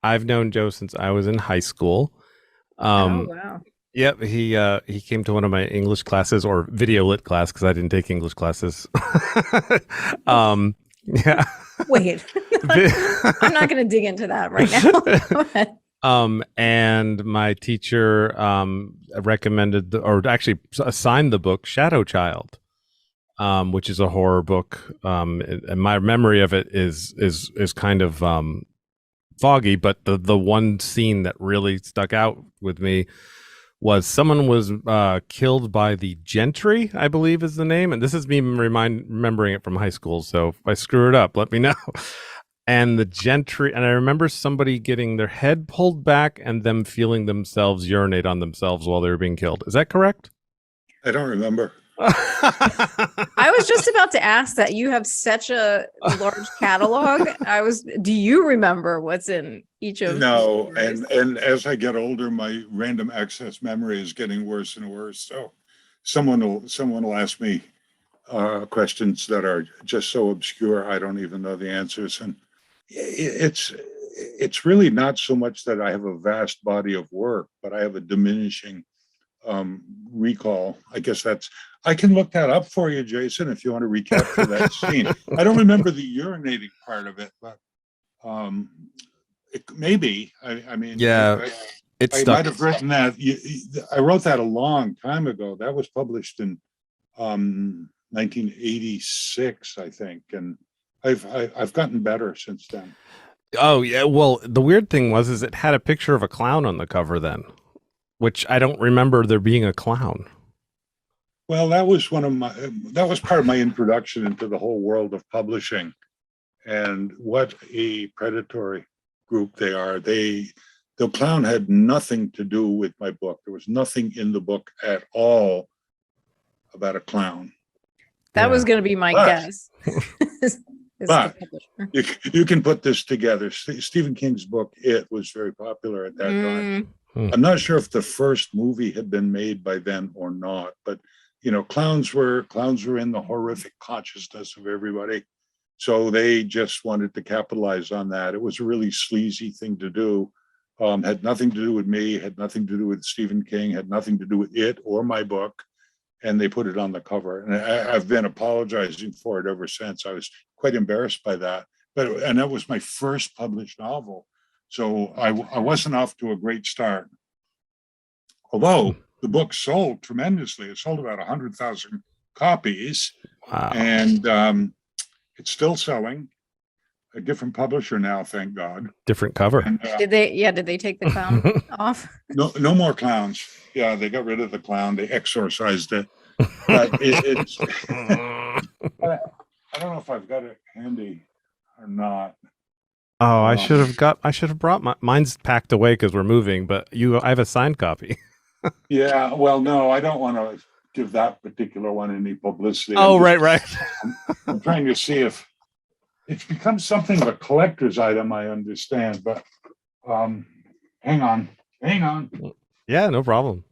I've known Joe since I was in high school. Oh, Um, wow. yep, he came to one of my English classes or video lit class because I didn't take English classes. um, yeah. Wait, Vi- I'm not going to dig into that right now. Go ahead. and my teacher recommended or actually assigned the book Shadow Child, which is a horror book. And my memory of it is kind of foggy, but the one scene that really stuck out with me was someone was killed by the Gentry, I believe is the name, and this is me remembering it from high school. So if I screw it up, let me know. And the Gentry, and I remember somebody getting their head pulled back and them feeling themselves urinate on themselves while they were being killed. Is that correct? I don't remember. I was just about to ask that. You have such a large catalog. Do you remember what's in each of No, and as I get older, my random access memory is getting worse and worse. So someone will ask me questions that are just so obscure I don't even know the answers. And it's really not so much that I have a vast body of work, but I have a diminishing recall. I guess I can look that up for you, Jayson, if you want to recapture that scene. I don't remember the urinating part of it, but maybe. I mean, Yeah, it I stuck. might have written that. I wrote that a long time ago. That was published in 1986, I think, and I've gotten better since then. Oh yeah. Well, the weird thing was it had a picture of a clown on the cover then, which I don't remember there being a clown. Well, that was part of my introduction into the whole world of publishing and what a predatory group they are. The clown had nothing to do with my book. There was nothing in the book at all about a clown. That was going to be my guess. But you can put this together. Stephen King's book, It, was very popular at that time. I'm not sure if the first movie had been made by then or not, but clowns were in the horrific consciousness of everybody. So they just wanted to capitalize on that. It was a really sleazy thing to do. Had nothing to do with me, had nothing to do with Stephen King, had nothing to do with it or my book. And they put it on the cover. And I've been apologizing for it ever since. I was quite embarrassed by that. And that was my first published novel. So I wasn't off to a great start. Although the book sold tremendously. It sold about 100,000 copies. Wow. And it's still selling. A different publisher now, thank God. Different cover. And, did they take the clown off? No more clowns. Yeah, they got rid of the clown. They exorcised it. But it's I don't know if I've got it handy or not. Oh, I should have brought mine's packed away because we're moving, but I have a signed copy. Yeah, well, no, I don't want to give that particular one any publicity. Oh, right. I'm trying to see if it's become something of a collector's item, I understand, but hang on. Yeah, no problem.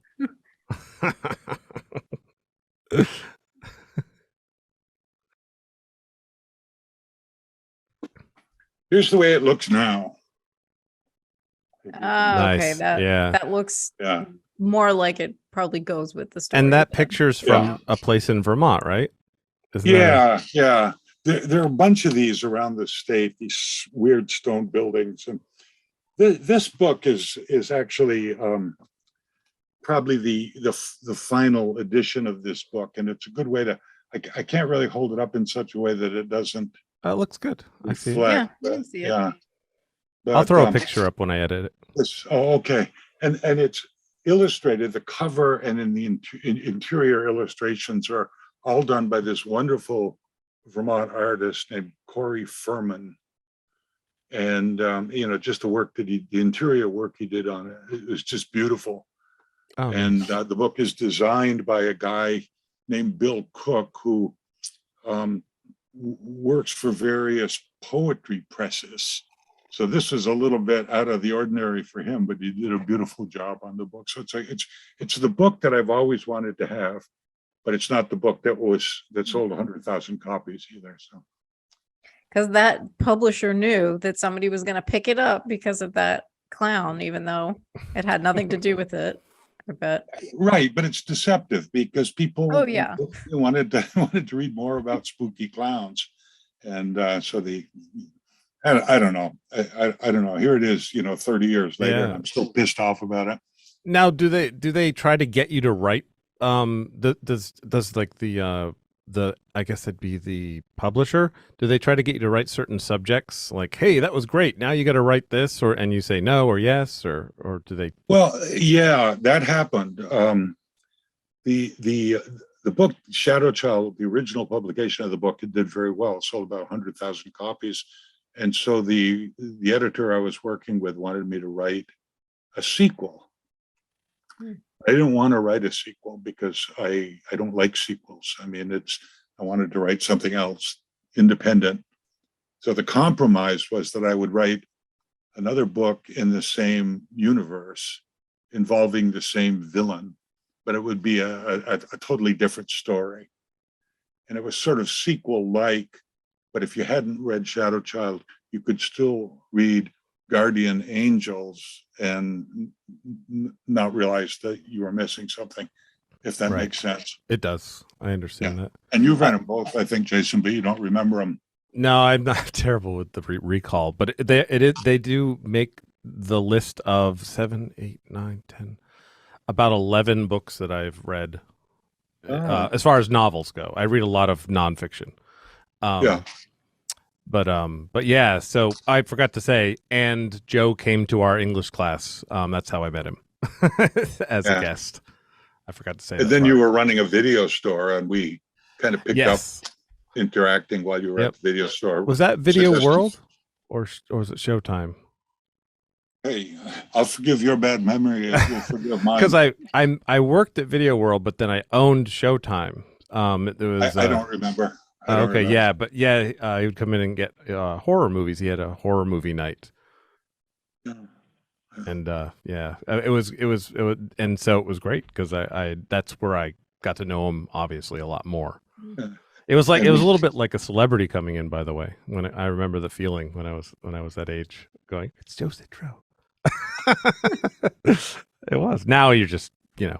Here's the way it looks now. Okay, Nice. that looks more like it probably goes with the story. And that picture's from a place in Vermont, right? Yeah. There are a bunch of these around the state, these weird stone buildings. And this book is actually probably the final edition of this book. And it's a good way to, I can't really hold it up in such a way that it doesn't. It looks good. I see. Yeah, I can see it. Yeah. But, I'll throw a picture up when I edit it. Okay. And it's illustrated. The cover and in the interior illustrations are all done by this wonderful Vermont artist named Corey Furman. And, just the interior work he did on it was just beautiful. Oh. And the book is designed by a guy named Bill Cook, who works for various poetry presses. So this is a little bit out of the ordinary for him, but he did a beautiful job on the book. So it's the book that I've always wanted to have, but it's not the book that sold 100,000 copies either. So because that publisher knew that somebody was going to pick it up because of that clown, even though it had nothing to do with it. I bet. Right, but it's deceptive because people Oh, yeah. wanted to read more about spooky clowns, and so I don't know. I don't know. Here it is, 30 years later, and I'm still pissed off about it. Now, do they try to get you to write? Does like the I guess it'd be the publisher. Do they try to get you to write certain subjects? Like, hey, that was great. Now you got to write this, and you say no or yes, or do they? Well, yeah, that happened. The book Shadow Child, the original publication of the book, it did very well. It sold about 100,000 copies, and so the editor I was working with wanted me to write a sequel. I didn't want to write a sequel because I don't like sequels. I mean, I wanted to write something else independent. So the compromise was that I would write another book in the same universe involving the same villain, but it would be a totally different story. And it was sort of sequel-like, but if you hadn't read Shadow Child, you could still read Guardian Angels and not realize that you were missing something, if that makes sense. It does. I understand that. And you've read them both, I think, Jayson, but you don't remember them. No, I'm not terrible with the recall, but they do make the list of 7, 8, 9, 10, about 11 books that I've read. As far as novels go, I read a lot of nonfiction. But yeah, so I forgot to say, and Joe came to our English class. That's how I met him as a guest. I forgot to say. And then you were running a video store, and we kind of picked up interacting while you were at the video store. Was that Video World, or was it Showtime? Hey, I'll forgive your bad memory. You'll forgive mine. Because I worked at Video World, but then I owned Showtime. It was I don't remember. Okay, yeah, but yeah, he would come in and get horror movies. He had a horror movie night, and it was, and so it was great because I that's where I got to know him obviously a lot more. Yeah. It was a little bit like a celebrity coming in. By the way, when I remember the feeling when I was that age, going, it's Joe Citro. It was. Now you're just you're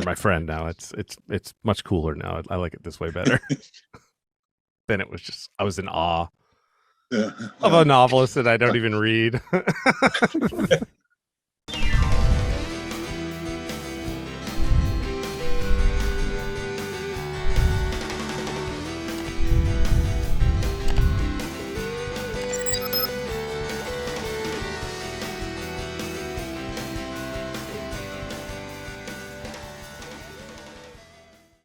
my friend now. It's much cooler now. I like it this way better. Then it was just I was in awe of a novelist that I don't even read.